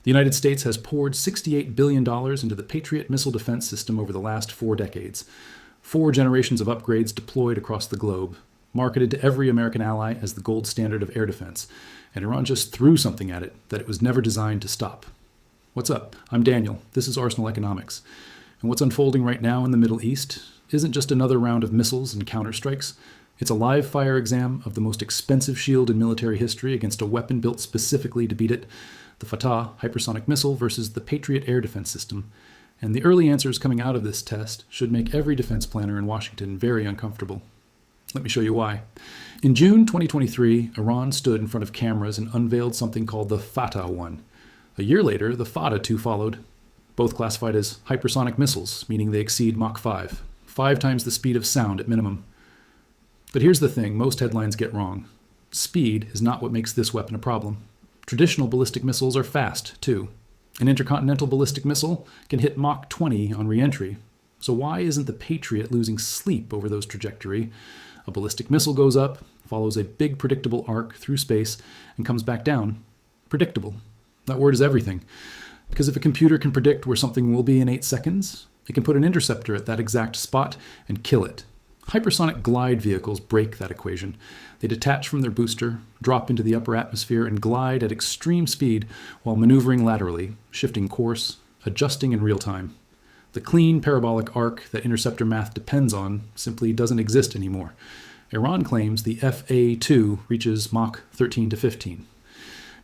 The United States has poured $68 billion into the Patriot missile defense system over the last 4 decades. 4 generations of upgrades deployed across the globe, marketed to every American ally as the gold standard of air defense. And Iran just threw something at it that it was never designed to stop. What's up? I'm Daniel. This is Arsenal Economics. And what's unfolding right now in the Middle East isn't just another round of missiles and counterstrikes. It's a live fire exam of the most expensive shield in military history against a weapon built specifically to beat it, the Fattah hypersonic missile versus the Patriot air defense system. And the early answers coming out of this test should make every defense planner in Washington very uncomfortable. Let me show you why. In June 2023, Iran stood in front of cameras and unveiled something called the Fattah 1. A year later, the Fattah 2 followed, both classified as hypersonic missiles, meaning they exceed Mach 5 times the speed of sound at minimum. But here's the thing most headlines get wrong. Speed is not what makes this weapon a problem. Traditional ballistic missiles are fast, too. An intercontinental ballistic missile can hit Mach 20 on re-entry. So why isn't the Patriot losing sleep over those trajectory? A ballistic missile goes up, follows a big predictable arc through space, and comes back down. Predictable. That word is everything. Because if a computer can predict where something will be in 8 seconds, it can put an interceptor at that exact spot and kill it. Hypersonic glide vehicles break that equation. They detach from their booster, drop into the upper atmosphere, and glide at extreme speed while maneuvering laterally, shifting course, adjusting in real time. The clean parabolic arc that interceptor math depends on simply doesn't exist anymore. Iran claims the FA-2 reaches Mach 13 to 15.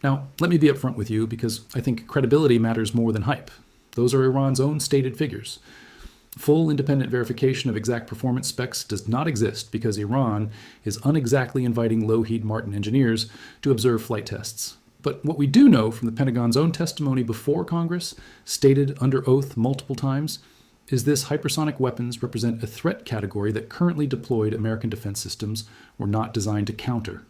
Now, let me be upfront with you because I think credibility matters more than hype. Those are Iran's own stated figures. Full independent verification of exact performance specs does not exist because Iran is unexactly inviting Lockheed Martin engineers to observe flight tests. But what we do know from the Pentagon's own testimony before Congress, stated under oath multiple times, is this hypersonic weapons represent a threat category that currently deployed American defense systems were not designed to counter.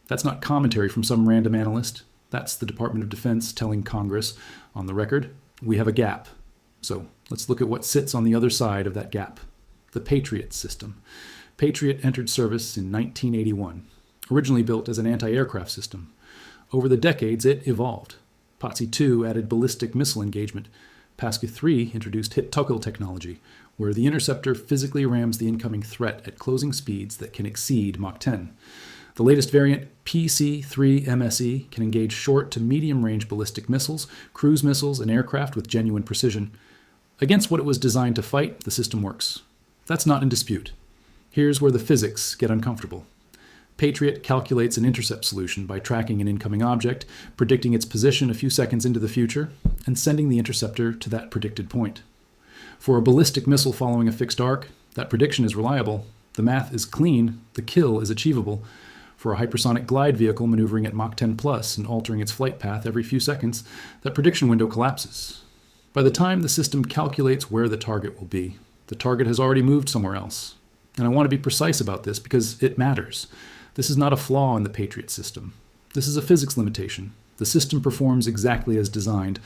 That's not commentary from some random analyst. That's the Department of Defense telling Congress, on the record, we have a gap. So let's look at what sits on the other side of that gap. The Patriot system. Patriot entered service in 1981, originally built as an anti-aircraft system. Over the decades, it evolved. POTSI 2 added ballistic missile engagement. PASCA 3 introduced hit-toggle technology, where the interceptor physically rams the incoming threat at closing speeds that can exceed Mach 10. The latest variant, PC-3MSE, can engage short to medium-range ballistic missiles, cruise missiles, and aircraft with genuine precision. Against what it was designed to fight, the system works. That's not in dispute. Here's where the physics get uncomfortable. Patriot calculates an intercept solution by tracking an incoming object, predicting its position a few seconds into the future, and sending the interceptor to that predicted point. For a ballistic missile following a fixed arc, that prediction is reliable, the math is clean, the kill is achievable. For a hypersonic glide vehicle maneuvering at Mach 10 plus and altering its flight path every few seconds, that prediction window collapses. By the time the system calculates where the target will be, the target has already moved somewhere else. And I want to be precise about this because it matters. This is not a flaw in the Patriot system. This is a physics limitation. The system performs exactly as designed.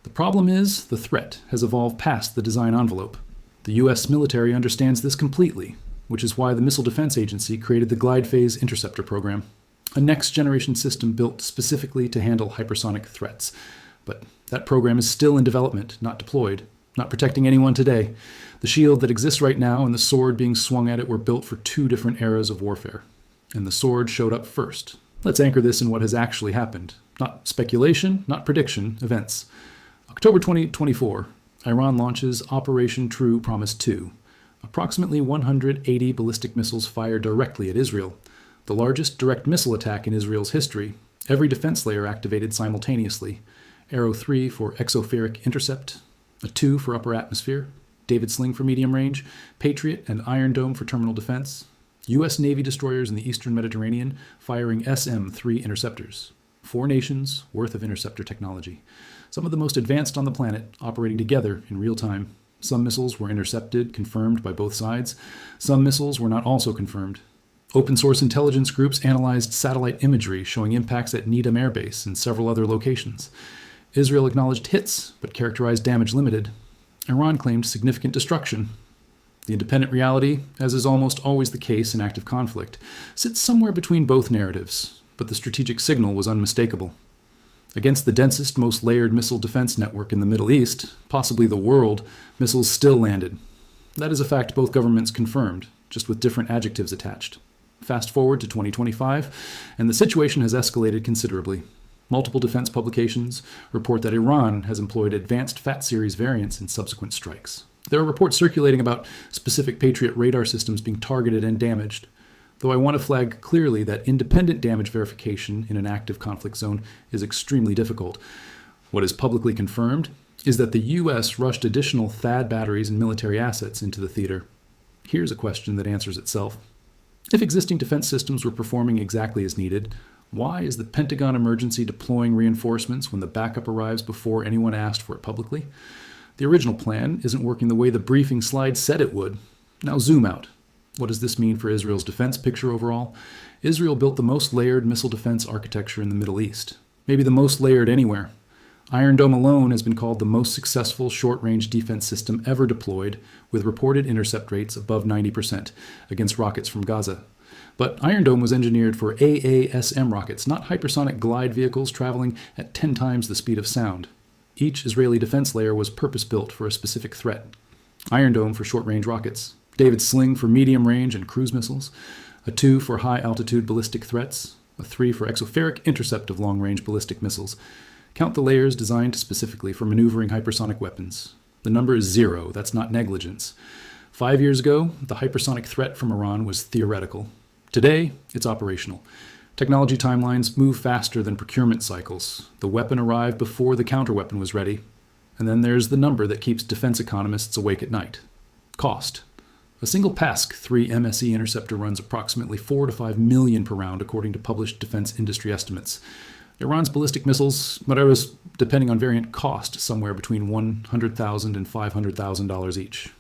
The problem is the threat has evolved past the design envelope. The US military understands this completely, which is why the Missile Defense Agency created the Glide Phase Interceptor program, a next-generation system built specifically to handle hypersonic threats. But that program is still in development, not deployed, not protecting anyone today. The shield that exists right now and the sword being swung at it were built for 2 different eras of warfare. And the sword showed up first. Let's anchor this in what has actually happened. Not speculation, not prediction, events. October 2024, Iran launches Operation True Promise 2. Approximately 180 ballistic missiles fired directly at Israel, the largest direct missile attack in Israel's history, every defense layer activated simultaneously. Arrow 3 for exopheric intercept, a 2 for upper atmosphere, David Sling for medium range, Patriot and Iron Dome for terminal defense, U.S. Navy destroyers in the eastern Mediterranean firing SM-3 interceptors. 4 nations worth of interceptor technology. Some of the most advanced on the planet operating together in real time. Some missiles were intercepted, confirmed by both sides. Some missiles were not also confirmed. Open source intelligence groups analyzed satellite imagery showing impacts at Needham Air Base and several other locations. Israel acknowledged hits, but characterized damage limited. Iran claimed significant destruction. The independent reality, as is almost always the case in active conflict, sits somewhere between both narratives, but the strategic signal was unmistakable. Against the densest, most layered missile defense network in the Middle East, possibly the world, missiles still landed. That is a fact both governments confirmed, just with different adjectives attached. Fast forward to 2025, and the situation has escalated considerably. Multiple defense publications report that Iran has employed advanced Fat series variants in subsequent strikes. There are reports circulating about specific Patriot radar systems being targeted and damaged, though I want to flag clearly that independent damage verification in an active conflict zone is extremely difficult. What is publicly confirmed is that the U.S. rushed additional THAAD batteries and military assets into the theater. Here's a question that answers itself. If existing defense systems were performing exactly as needed, why is the Pentagon emergency deploying reinforcements when the backup arrives before anyone asked for it publicly? The original plan isn't working the way the briefing slide said it would. Now zoom out. What does this mean for Israel's defense picture overall? Israel built the most layered missile defense architecture in the Middle East, maybe the most layered anywhere. Iron Dome alone has been called the most successful short-range defense system ever deployed, with reported intercept rates above 90% against rockets from Gaza. But Iron Dome was engineered for AASM rockets, not hypersonic glide vehicles traveling at 10 times the speed of sound. Each Israeli defense layer was purpose-built for a specific threat. Iron Dome for short-range rockets, David's Sling for medium-range and cruise missiles, a 2 for high-altitude ballistic threats, a 3 for exopheric intercept of long-range ballistic missiles. Count the layers designed specifically for maneuvering hypersonic weapons. The number is 0. That's not negligence. 5 years ago, the hypersonic threat from Iran was theoretical. Today, it's operational. Technology timelines move faster than procurement cycles. The weapon arrived before the counterweapon was ready. And then there's the number that keeps defense economists awake at night. Cost. A single PASC 3 MSE interceptor runs approximately 4 to 5 million per round, according to published defense industry estimates. Iran's ballistic missiles, depending on variant, cost somewhere between $100,000 and $500,000 each.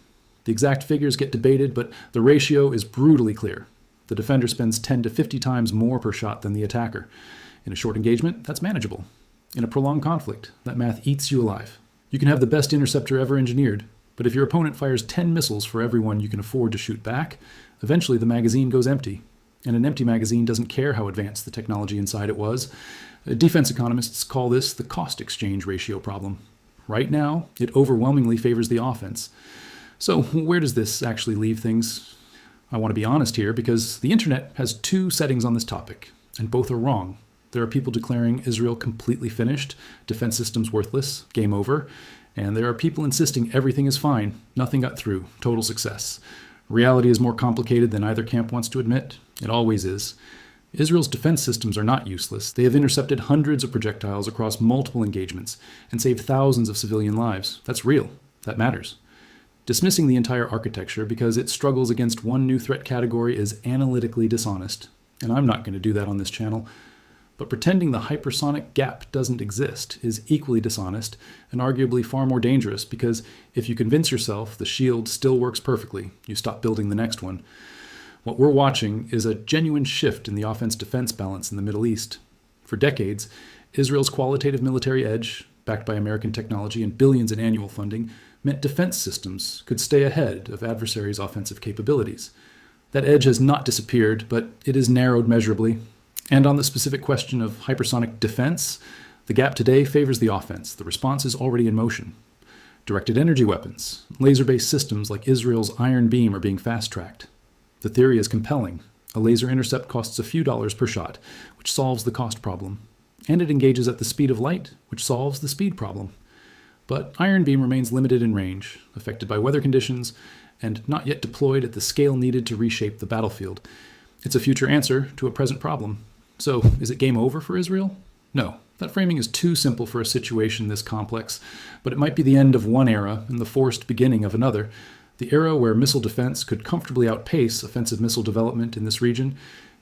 The exact figures get debated, but the ratio is brutally clear. The defender spends 10 to 50 times more per shot than the attacker. In a short engagement, that's manageable. In a prolonged conflict, that math eats you alive. You can have the best interceptor ever engineered, but if your opponent fires 10 missiles for every one you can afford to shoot back, eventually the magazine goes empty. And an empty magazine doesn't care how advanced the technology inside it was. Defense economists call this the cost exchange ratio problem. Right now, it overwhelmingly favors the offense. So where does this actually leave things? I want to be honest here because the internet has 2 settings on this topic, and both are wrong. There are people declaring Israel completely finished, defense systems worthless, game over, and there are people insisting everything is fine, nothing got through, total success. Reality is more complicated than either camp wants to admit. It always is. Israel's defense systems are not useless. They have intercepted hundreds of projectiles across multiple engagements and saved thousands of civilian lives. That's real. That matters. Dismissing the entire architecture because it struggles against one new threat category is analytically dishonest, and I'm not going to do that on this channel. But pretending the hypersonic gap doesn't exist is equally dishonest and arguably far more dangerous because if you convince yourself the shield still works perfectly, you stop building the next one. What we're watching is a genuine shift in the offense-defense balance in the Middle East. For decades, Israel's qualitative military edge, backed by American technology and billions in annual funding, meant defense systems could stay ahead of adversaries' offensive capabilities. That edge has not disappeared, but it is narrowed measurably. And on the specific question of hypersonic defense, the gap today favors the offense. The response is already in motion. Directed energy weapons, laser-based systems like Israel's Iron Beam are being fast-tracked. The theory is compelling. A laser intercept costs a few dollars per shot, which solves the cost problem. And it engages at the speed of light, which solves the speed problem. But Iron Beam remains limited in range, affected by weather conditions, and not yet deployed at the scale needed to reshape the battlefield. It's a future answer to a present problem. So, is it game over for Israel? No. That framing is too simple for a situation this complex, but it might be the end of one era and the forced beginning of another. The era where missile defense could comfortably outpace offensive missile development in this region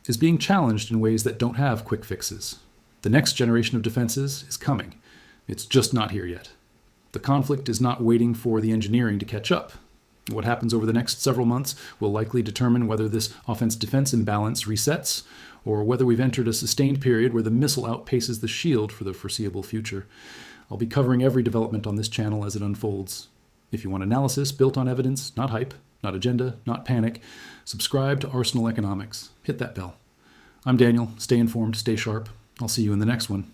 is being challenged in ways that don't have quick fixes. The next generation of defenses is coming. It's just not here yet. The conflict is not waiting for the engineering to catch up. What happens over the next several months will likely determine whether this offense-defense imbalance resets or whether we've entered a sustained period where the missile outpaces the shield for the foreseeable future. I'll be covering every development on this channel as it unfolds. If you want analysis built on evidence, not hype, not agenda, not panic, subscribe to Arsenal Economics. Hit that bell. I'm Daniel. Stay informed, stay sharp. I'll see you in the next one.